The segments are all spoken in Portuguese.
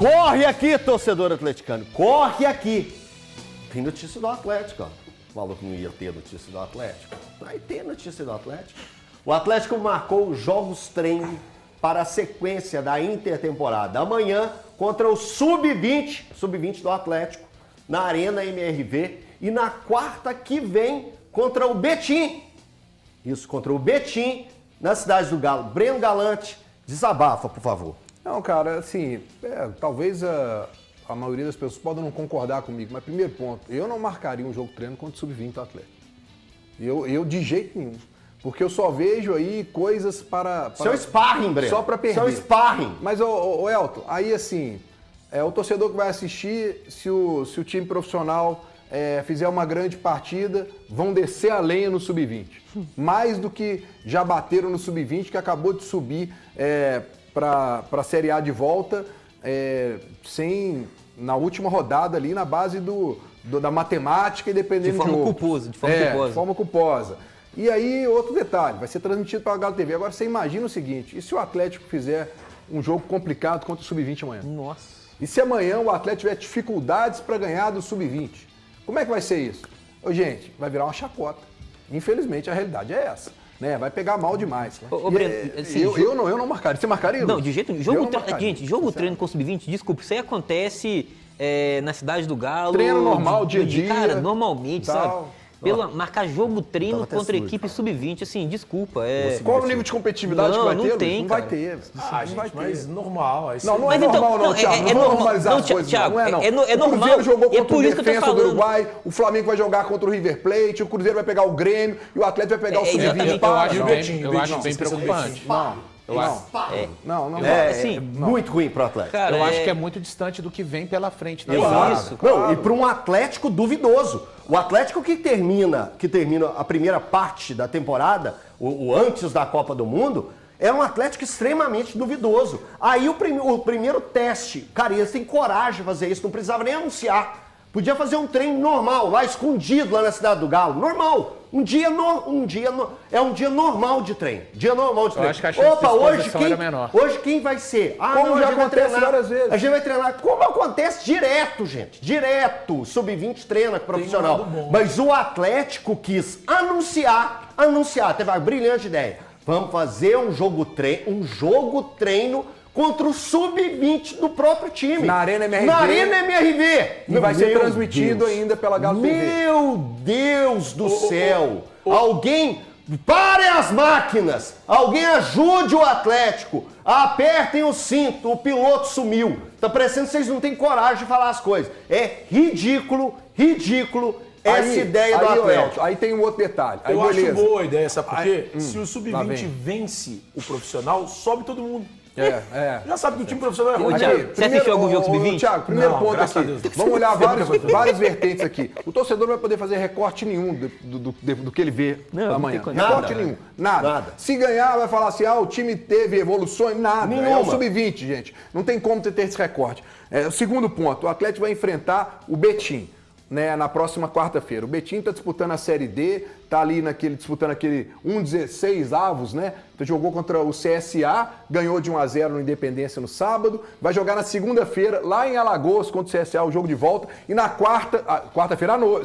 Corre aqui, torcedor atleticano, corre aqui. Tem notícia do Atlético, ó. Falou que não ia ter notícia do Atlético. Vai ter notícia do Atlético. O Atlético marcou os jogos treino para a sequência da intertemporada. Amanhã, contra o Sub-20 do Atlético, na Arena MRV. E na quarta que vem, contra o Betim. Isso, contra o Betim, na cidade do Galo. Breno Galante, desabafa, por favor. Não, cara, assim, talvez a maioria das pessoas podem não concordar comigo, mas primeiro ponto, eu não marcaria um jogo treino contra o Sub-20 do Atlético. Eu de jeito nenhum. Porque eu só vejo aí coisas para Seu sparring, Breno. Só para perder. Seu sparring. Mas, ô Elton, aí assim, o torcedor que vai assistir, se o time profissional fizer uma grande partida, vão descer a lenha no Sub-20. Mais do que já bateram no Sub-20, que acabou de subir para a Série A de volta, na última rodada ali, na base da matemática e dependendo de jogo. De forma culposa. E aí, outro detalhe, vai ser transmitido pela Galo TV. Agora, você imagina o seguinte, e se o Atlético fizer um jogo complicado contra o Sub-20 amanhã? Nossa. E se amanhã o Atlético tiver dificuldades para ganhar do Sub-20? Como é que vai ser isso? Gente, vai virar uma chacota. Infelizmente, a realidade é essa. Né? Vai pegar mal demais. Breno, assim, eu não marcaria. Você marcaria? Não, de jeito nenhum. Jogo treino com o Sub-20, desculpa, isso aí acontece na cidade do Galo. Treino normal, dia a dia. Cara, normalmente, sabe? Marcar jogo treino contra a equipe Sub-20, assim, desculpa. Qual o nível de competitividade que vai ter? Não tem, não vai ter. Mas normal. Não é normal, não, Thiago. Não vamos normalizar as coisas. Não é, não. É normal. O Cruzeiro jogou contra o Defensa Defensa do Uruguai, o Flamengo vai jogar contra o River Plate, o Cruzeiro vai pegar o Grêmio e o Atlético vai pegar o Sub-20. Eu acho bem preocupante. Muito ruim pro Atlético. Cara, eu acho que é muito distante do que vem pela frente. Isso. Não, e para um Atlético duvidoso. O Atlético que termina a primeira parte da temporada, o antes da Copa do Mundo, é um Atlético extremamente duvidoso. Aí o primeiro teste, cara, eles têm coragem de fazer isso, não precisava nem anunciar. Podia fazer um treino normal, lá escondido, lá na cidade do Galo. Normal. É um dia normal de treino. Eu acho que a chance de exposição era menor. Hoje quem vai ser? Como já acontece várias vezes. A gente vai treinar. Como acontece direto, gente. Direto. Sub-20 treina com profissional. Mas o Atlético quis anunciar. Teve uma brilhante ideia. Vamos fazer um jogo treino contra o Sub-20 do próprio time. Na Arena MRV. E vai ser transmitido ainda pela Galo TV. Meu Deus do céu! Alguém... Parem as máquinas! Alguém ajude o Atlético! Apertem o cinto, o piloto sumiu. Tá parecendo que vocês não têm coragem de falar as coisas. É ridículo essa ideia do Atlético. Aí tem um outro detalhe. Eu acho boa a ideia, sabe por quê? Se o Sub-20 vence o profissional, sobe todo mundo. Já sabe que o time profissional é ruim. Você assistiu algum jogo Sub-20? Thiago, primeiro ponto aqui. Vamos olhar várias vertentes aqui. O torcedor não vai poder fazer recorte nenhum do que ele vê amanhã. Recorte nenhum. Nada. Se ganhar, vai falar assim, o time teve evoluções. Nada. É o Sub-20, gente. Não tem como ter esse recorte. O segundo ponto, o Atlético vai enfrentar o Betim. Na próxima quarta-feira. O Betim está disputando a Série D, está ali disputando aquele 1/16 avos, né? Então, jogou contra o CSA, ganhou de 1-0 no Independência no sábado, vai jogar na segunda-feira, lá em Alagoas, contra o CSA, o jogo de volta, e na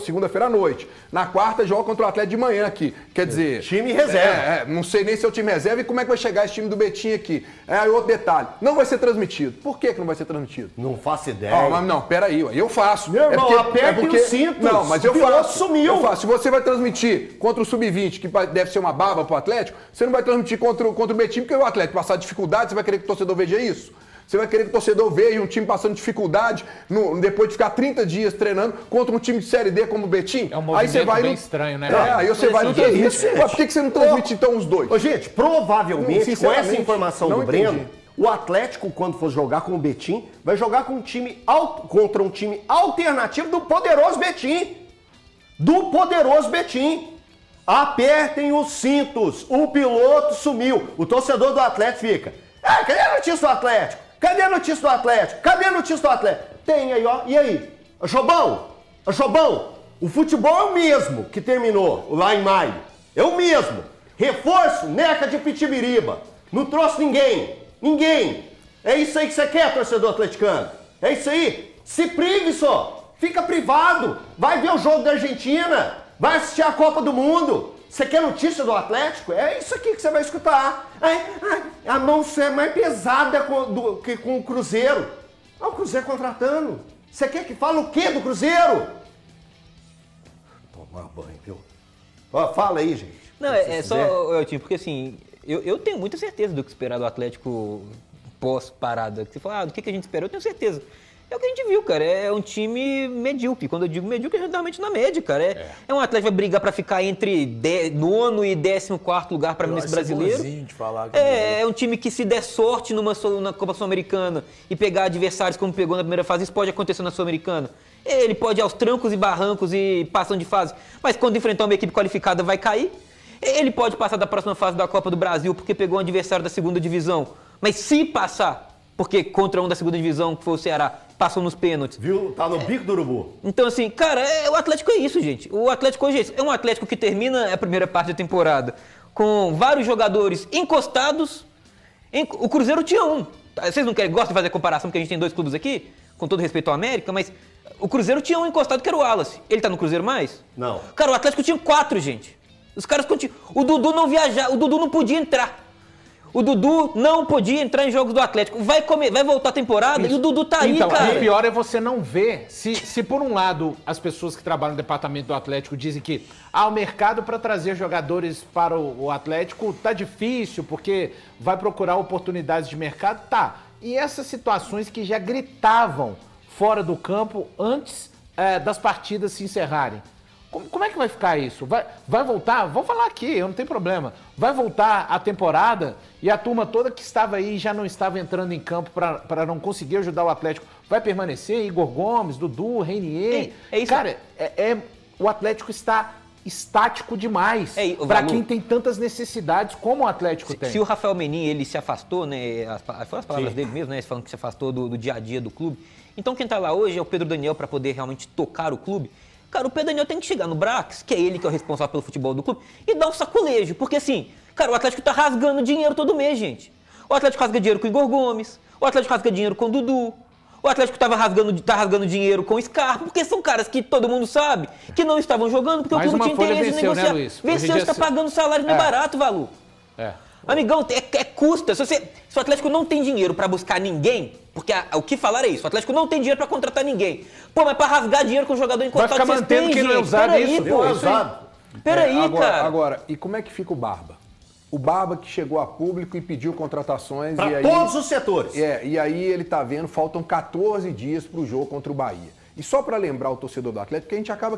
segunda-feira à noite. Na quarta, joga contra o Atlético de manhã aqui. Quer dizer... Time reserva. Não sei nem se é o time reserva e como é que vai chegar esse time do Betim aqui. Outro detalhe, não vai ser transmitido. Por que não vai ser transmitido? Não faço ideia. Mas não, peraí, eu faço. Meu irmão, apertem os cintos. Não, mas eu faço. Sumiu. Eu faço. Se você vai transmitir contra o Sub-20, que deve ser uma baba pro Atlético, você não vai transmitir contra o Betim, porque o Atlético passar dificuldade, você vai querer que o torcedor veja isso? Você vai querer que o torcedor veja um time passando dificuldade depois de ficar 30 dias treinando contra um time de Série D como o Betim? É um movimento bem estranho, né? Aí você vai no transmite. Por que você não transmite então os dois? Gente, provavelmente, com essa informação do Breno, o Atlético, quando for jogar com o Betim, vai jogar com contra um time alternativo do poderoso Betim. Apertem os cintos. O piloto sumiu. O torcedor do Atlético fica. Cadê a notícia do Atlético? Cadê a notícia do Atlético? Cadê a notícia do Atlético? Tem aí, ó. E aí? Jobão, o futebol é o mesmo que terminou lá em maio. É o mesmo. Reforço, Neca de Pitibiriba. Não trouxe ninguém. É isso aí que você quer, torcedor atleticano? É isso aí. Se prive só. Fica privado. Vai ver o jogo da Argentina. Vai assistir a Copa do Mundo. Você quer notícia do Atlético? É isso aqui que você vai escutar. A mão é mais pesada que com o Cruzeiro. Olha o Cruzeiro contratando. Você quer que fale o quê do Cruzeiro? Tomar banho, viu? Ó, fala aí, gente. Não, é só, Eltinho, porque assim, eu tenho muita certeza do que esperar do Atlético pós-parada. Você fala, do que a gente espera? Eu tenho certeza. É o que a gente viu, cara. É um time medíocre. Quando eu digo medíocre, é realmente na média, cara. É um Atlético que vai brigar pra ficar entre 9º e 14º lugar pra nesse brasileiro. De falar é um time que, se der sorte na Copa Sul-Americana e pegar adversários como pegou na primeira fase, isso pode acontecer na Sul-Americana. Ele pode ir aos trancos e barrancos e passando de fase. Mas quando enfrentar uma equipe qualificada, vai cair. Ele pode passar da próxima fase da Copa do Brasil porque pegou um adversário da segunda divisão. Mas se passar, porque contra um da segunda divisão, que foi o Ceará, passou nos pênaltis. Viu? Tá no bico do urubu. Então, assim, cara, o Atlético é isso, gente. O Atlético hoje é um Atlético que termina a primeira parte da temporada com vários jogadores encostados. O Cruzeiro tinha um. Vocês não gostam de fazer comparação porque a gente tem 2 clubes aqui, com todo respeito ao América, mas o Cruzeiro tinha um encostado que era o Wallace. Ele tá no Cruzeiro mais? Não. Cara, o Atlético tinha 4, gente. Os caras continuam. O Dudu não viajava, o Dudu não podia entrar. O Dudu não podia entrar em jogos do Atlético. Vai voltar a temporada e o Dudu tá aí, cara. O pior é você não ver. Se por um lado as pessoas que trabalham no departamento do Atlético dizem que o mercado para trazer jogadores para o Atlético tá difícil, porque vai procurar oportunidades de mercado, tá. E essas situações que já gritavam fora do campo antes das partidas se encerrarem. Como é que vai ficar isso? Vai voltar? Vou falar aqui, eu não tenho problema. Vai voltar a temporada e a turma toda que estava aí já não estava entrando em campo para não conseguir ajudar o Atlético. Vai permanecer? Igor Gomes, Dudu, Reinier. É isso. Cara, o Atlético está estático demais para quem tem tantas necessidades como o Atlético tem. Se o Rafael Menin, ele se afastou, né? Foram as palavras dele mesmo, né? Falando que se afastou do dia a dia do clube. Então quem tá lá hoje é o Pedro Daniel para poder realmente tocar o clube. Cara, o Pedro Daniel tem que chegar no Brax, que é ele que é o responsável pelo futebol do clube, e dar um sacolejo. Porque assim, cara, o Atlético tá rasgando dinheiro todo mês, gente. O Atlético rasga dinheiro com o Igor Gomes, o Atlético rasga dinheiro com o Dudu, o Atlético tá rasgando dinheiro com o Scarpa, porque são caras que todo mundo sabe que não estavam jogando, porque mais o clube tinha interesse em negociar. Né, Luiz? Venceu, está pagando salário, não é barato, Valu. Amigão, custa. Se o Atlético não tem dinheiro pra buscar ninguém, porque o que falar é isso, o Atlético não tem dinheiro pra contratar ninguém. Pô, mas pra rasgar dinheiro com o jogador encostado, vai ficar mantendo quem não é usado isso, pô. Peraí, cara. Agora, e como é que fica o Barba? O Barba que chegou a público e pediu contratações. Para todos os setores. E aí ele tá vendo, faltam 14 dias pro jogo contra o Bahia. E só para lembrar o torcedor do Atlético, que a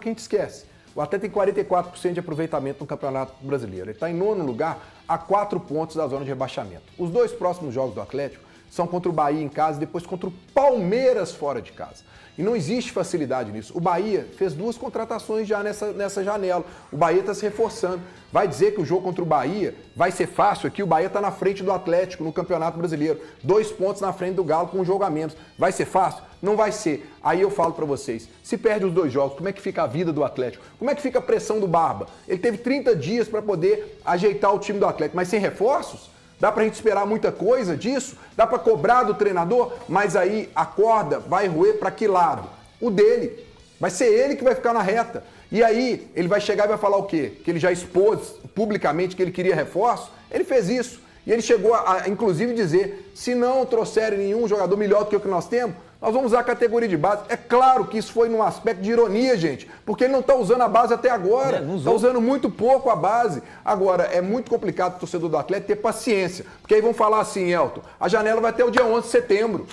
gente esquece. O Atlético tem 44% de aproveitamento no Campeonato Brasileiro. Ele está em 9º lugar, a 4 pontos da zona de rebaixamento. Os 2 próximos jogos do Atlético são contra o Bahia em casa e depois contra o Palmeiras fora de casa. E não existe facilidade nisso. O Bahia fez 2 contratações já nessa janela. O Bahia está se reforçando. Vai dizer que o jogo contra o Bahia vai ser fácil aqui? O Bahia está na frente do Atlético no Campeonato Brasileiro. 2 pontos na frente do Galo com um jogo a menos. Vai ser fácil? Não vai ser. Aí eu falo para vocês, se perde os 2 jogos, como é que fica a vida do Atlético? Como é que fica a pressão do Barba? Ele teve 30 dias para poder ajeitar o time do Atlético, mas sem reforços? Dá pra gente esperar muita coisa disso? Dá pra cobrar do treinador? Mas aí a corda vai roer pra que lado? O dele. Vai ser ele que vai ficar na reta. E aí ele vai chegar e vai falar o quê? Que ele já expôs publicamente que ele queria reforço? Ele fez isso. E ele chegou a inclusive dizer, se não trouxerem nenhum jogador melhor do que o que nós temos, nós vamos usar a categoria de base. É claro que isso foi num aspecto de ironia, gente, porque ele não está usando a base até agora. Está usando muito pouco a base. Agora, é muito complicado o torcedor do Atlético ter paciência, porque aí vão falar assim, Elton, a janela vai até o dia 11 de setembro.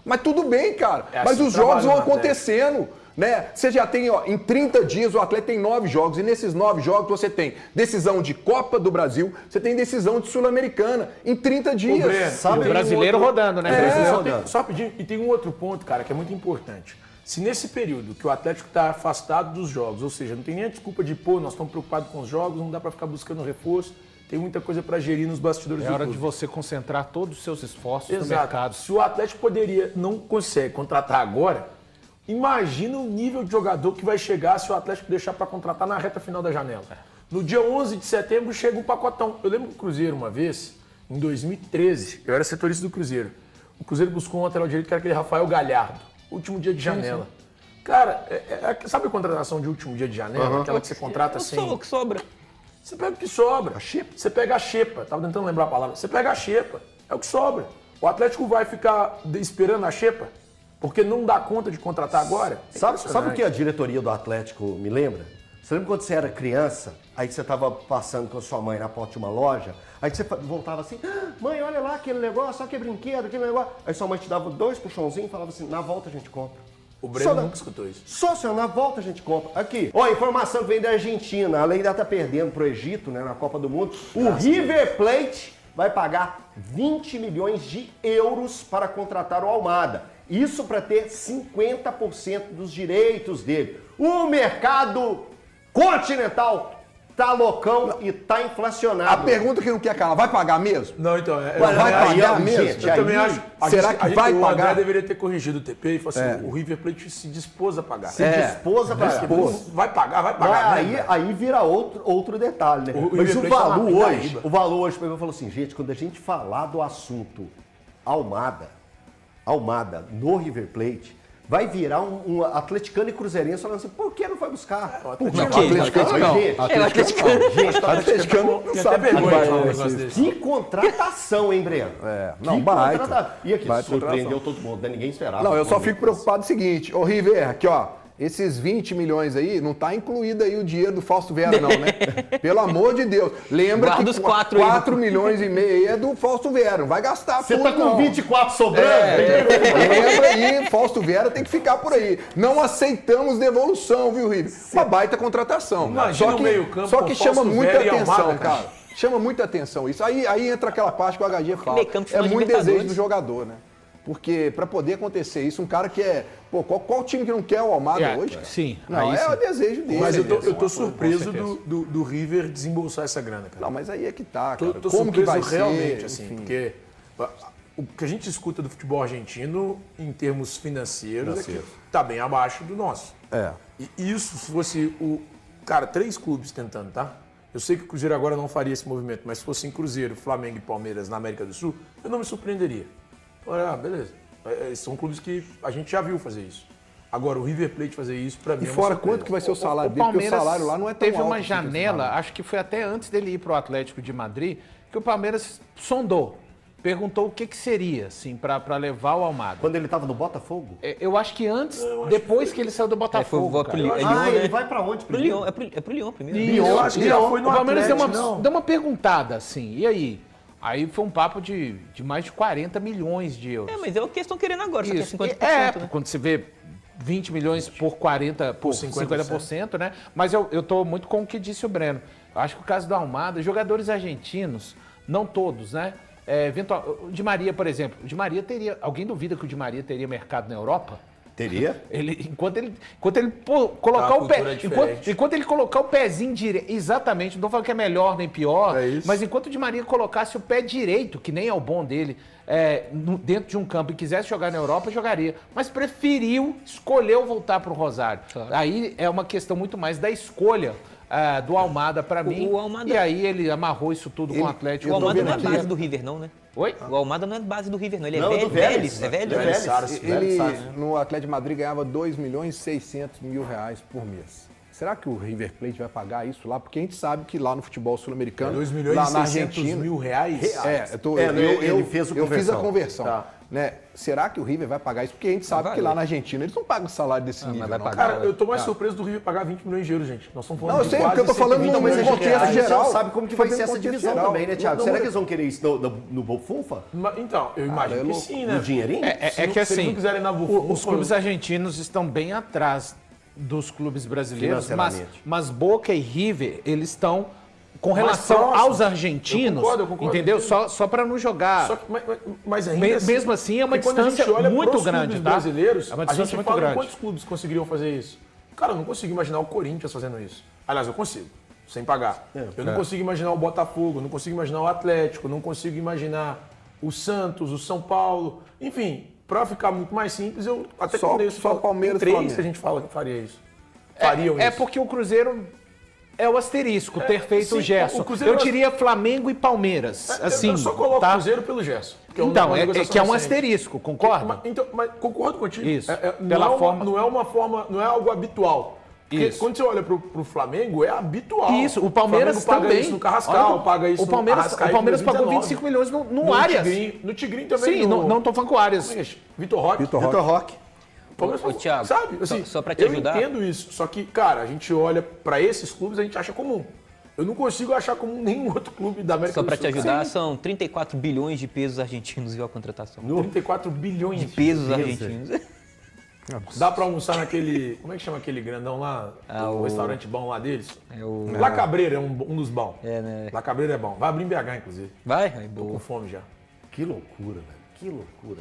Mas tudo bem, cara. Mas os jogos vão acontecendo. Né? Você já tem, em 30 dias, o Atlético tem 9 jogos, e nesses 9 jogos você tem decisão de Copa do Brasil, você tem decisão de Sul-Americana, em 30 dias. Breno, sabe, o brasileiro rodando, né? Só pedir, e tem um outro ponto, cara, que é muito importante. Se nesse período que o Atlético está afastado dos jogos, ou seja, não tem nem a desculpa de, nós estamos preocupados com os jogos, não dá para ficar buscando reforço, tem muita coisa para gerir nos bastidores do clube. É hora de você concentrar todos os seus esforços no Exato. mercado. Se o Atlético não consegue contratar agora, imagina o nível de jogador que vai chegar se o Atlético deixar para contratar na reta final da janela. No dia 11 de setembro chega um pacotão. Eu lembro do Cruzeiro uma vez, em 2013, eu era setorista do Cruzeiro. O Cruzeiro buscou um lateral direito que era aquele Rafael Galhardo. último dia de janela. Cara, sabe a contratação de último dia de janela? Aquela que você contrata sem... O que sobra. Você pega o que sobra. A xepa. Você pega a xepa. Tava tentando lembrar a palavra. Você pega a xepa. É o que sobra. O Atlético vai ficar esperando a xepa porque não dá conta de contratar agora? Sabe o que a diretoria do Atlético me lembra? Você lembra quando você era criança, aí você estava passando com a sua mãe na porta de uma loja, aí você voltava assim, mãe, olha lá aquele negócio, olha que brinquedo, aquele negócio. Aí sua mãe te dava 2 puxãozinhos e falava assim, na volta a gente compra. O Breno nunca escutou isso. Só, senhor, na volta a gente compra. Aqui, ó, informação que vem da Argentina, a ainda tá perdendo pro Egito, né, na Copa do Mundo. O River Plate vai pagar 20 milhões de euros para contratar o Almada. Isso para ter 50% dos direitos dele. O mercado continental tá loucão e tá inflacionado. A pergunta que não quer calar, vai pagar mesmo? Não, então... Vai pagar mesmo? Gente, eu também acho... Será que vai o pagar? André deveria ter corrigido o TP e falou assim, o River Plate se dispôs a pagar. Se dispôs a pagar. Vai pagar, Mas aí vira outro detalhe, né? Mas o valor hoje pegou e falou assim, gente, quando a gente falar do assunto Almada no River Plate, vai virar um atleticano e cruzeirense falando assim, por que não foi buscar? Por que atleticano não? Atleticano não sabe que contratação, hein, Breno? Não, baita. E aqui, surpreendeu todo mundo, né? Ninguém esperava. Não, eu só fico preocupado o seguinte, ô River, aqui ó, esses 20 milhões aí, não tá incluído aí o dinheiro do Fausto Vera não, né? Pelo amor de Deus. Lembra Guarda que os 4 milhões e meio aí é do Fausto Vera, não vai gastar Você tudo tá com não. 24 sobrando? Lembra aí, Fausto Vera tem que ficar por aí. Não aceitamos devolução, viu, River? Uma baita contratação. Imagina o meio-campo Só que com chama Fausto muita Vera e atenção, Almada, cara. Chama muita atenção isso. Aí entra aquela parte que o HG fala. Meio-campo É final de muito desejo Libertadores. do jogador, né? Porque para poder acontecer isso, um cara que é... Pô, qual time que não quer o Almada hoje? Sim. Não, é o desejo dele. Mas eu tô surpreso do River desembolsar essa grana, cara. Não, mas aí é que tá, cara. Tô Como que surpreso vai realmente, ser? assim, Enfim. porque o que a gente escuta do futebol argentino, em termos financeiros, é que tá bem abaixo do nosso. É. E isso, se fosse Cara, 3 clubes tentando, tá? Eu sei que o Cruzeiro agora não faria esse movimento, mas se fossem Cruzeiro, Flamengo e Palmeiras na América do Sul, eu não me surpreenderia. Olha, beleza. São clubes que a gente já viu fazer isso. Agora, o River Plate fazer isso, pra mim, E fora, quanto que vai ser o salário dele? Porque o salário lá não é tão teve alto uma assim que janela, eles acho que foi até antes dele ir para o Atlético de Madrid, que o Palmeiras sondou, perguntou o que seria, assim, para levar o Almada. Quando ele tava no Botafogo? Eu acho que antes, depois que ele saiu do Botafogo, cara. Ele vai pra onde Pro Lyon, é pro Lyon primeiro. Isso, Eu acho que já foi no o Palmeiras Atlético, deu uma perguntada, assim, e aí? Aí foi um papo de mais de 40 milhões de euros. Mas é o que eles estão querendo agora, só que é Isso. 50%, né? Quando você vê 20 milhões por 50%, né? Mas eu tô muito com o que disse o Breno. Eu acho que o caso do Almada, jogadores argentinos, não todos, né? O Di Maria, por exemplo. O Di Maria teria... Alguém duvida que o Di Maria teria mercado na Europa? Teria? Enquanto ele colocar o pé, enquanto ele colocar o pezinho direito, exatamente, não tô falando que é melhor nem pior, mas enquanto o Di Maria colocasse o pé direito, que nem é o bom dele, dentro de um campo e quisesse jogar na Europa, jogaria, mas escolheu voltar para o Rosário. Claro. Aí é uma questão muito mais da escolha do Almada para mim, e aí ele amarrou isso tudo com o Atlético. O Almada não é base do River não, né? Oi? O Almada não é base do River, não. Ele é do Vélez. É velho. Ele, no Atlético de Madrid, ganhava 2.600.000 reais por mês. Será que o River Plate vai pagar isso lá? Porque a gente sabe que lá no futebol sul-americano, 2 milhões lá e na 600 Argentina, mil reais? Ele fez eu fiz a conversão. Tá. Né? Será que o River vai pagar isso? Porque a gente sabe que lá na Argentina eles não pagam salário desse nível. vai não. pagar. Cara, eu tô mais surpreso do River pagar 20 milhões de euros, gente. Nós estamos falando Não, eu de sei, quase porque eu tô falando 120 no milhões de contexto reais. geral. A gente sabe como que vai ser essa Fazendo contexto divisão geral. também, né, Thiago? Será que eles vão querer isso no Bufunfa? Então, eu imagino que sim, né? No dinheirinho? É que Se eles assim, não quiserem na Bufunfa, os clubes argentinos estão bem atrás dos clubes brasileiros, Financeiramente. mas Boca e River, eles estão com Mais relação próximo. aos argentinos, Eu concordo. entendeu? Só para não jogar. Só que, mas ainda Mesmo assim, é uma porque quando a gente distância olha muito pros grande, clubes tá? brasileiros, É uma a distância gente muito fala em grande. quantos clubes conseguiriam fazer isso. Cara, eu não consigo imaginar o Corinthians fazendo isso. Aliás, eu consigo, sem pagar. Eu não consigo imaginar o Botafogo, não consigo imaginar o Atlético, não consigo imaginar o Santos, o São Paulo. Enfim, para ficar muito mais simples, eu até Só Palmeiras e 3 Flamengo. que a gente fala que faria isso. Fariam isso. É porque o Cruzeiro é o asterisco ter feito sim, o Gerson. o Cruzeiro Eu diria Flamengo e Palmeiras. Assim, eu só coloco tá? o Cruzeiro pelo Gerson. Que Então, uma que negociação é um recente. asterisco, concorda? Mas concordo contigo. Isso. Não é uma forma, não é algo habitual. Porque Isso. quando você olha pro Flamengo, é habitual. Isso, o Palmeiras Flamengo paga também. isso no Carrascal, Olha, paga isso o Palmeiras, no Arrascaeta o Palmeiras em pagou 2019. 25 milhões no Arias. No Tigrinho também. Sim, não tô falando com o Arias. Vitor Roque. Vitor Roque. Ô, Thiago, sabe? Assim, só pra te ajudar. Eu entendo isso. Só que, cara, a gente olha pra esses clubes, a gente acha comum. Eu não consigo achar comum nenhum outro clube da América Só do pra Sul. te ajudar, são 34 bilhões de pesos argentinos, viu, a contratação. 34 bilhões De pesos argentinos. Dá pra almoçar naquele... Como é que chama aquele grandão lá? O restaurante bom lá deles? É o... La Cabreira é um dos bons. É, né? La Cabreira é bom. Vai abrir em BH, inclusive. Vai? Aí, Tô boa. com fome já. Que loucura, velho. Que loucura.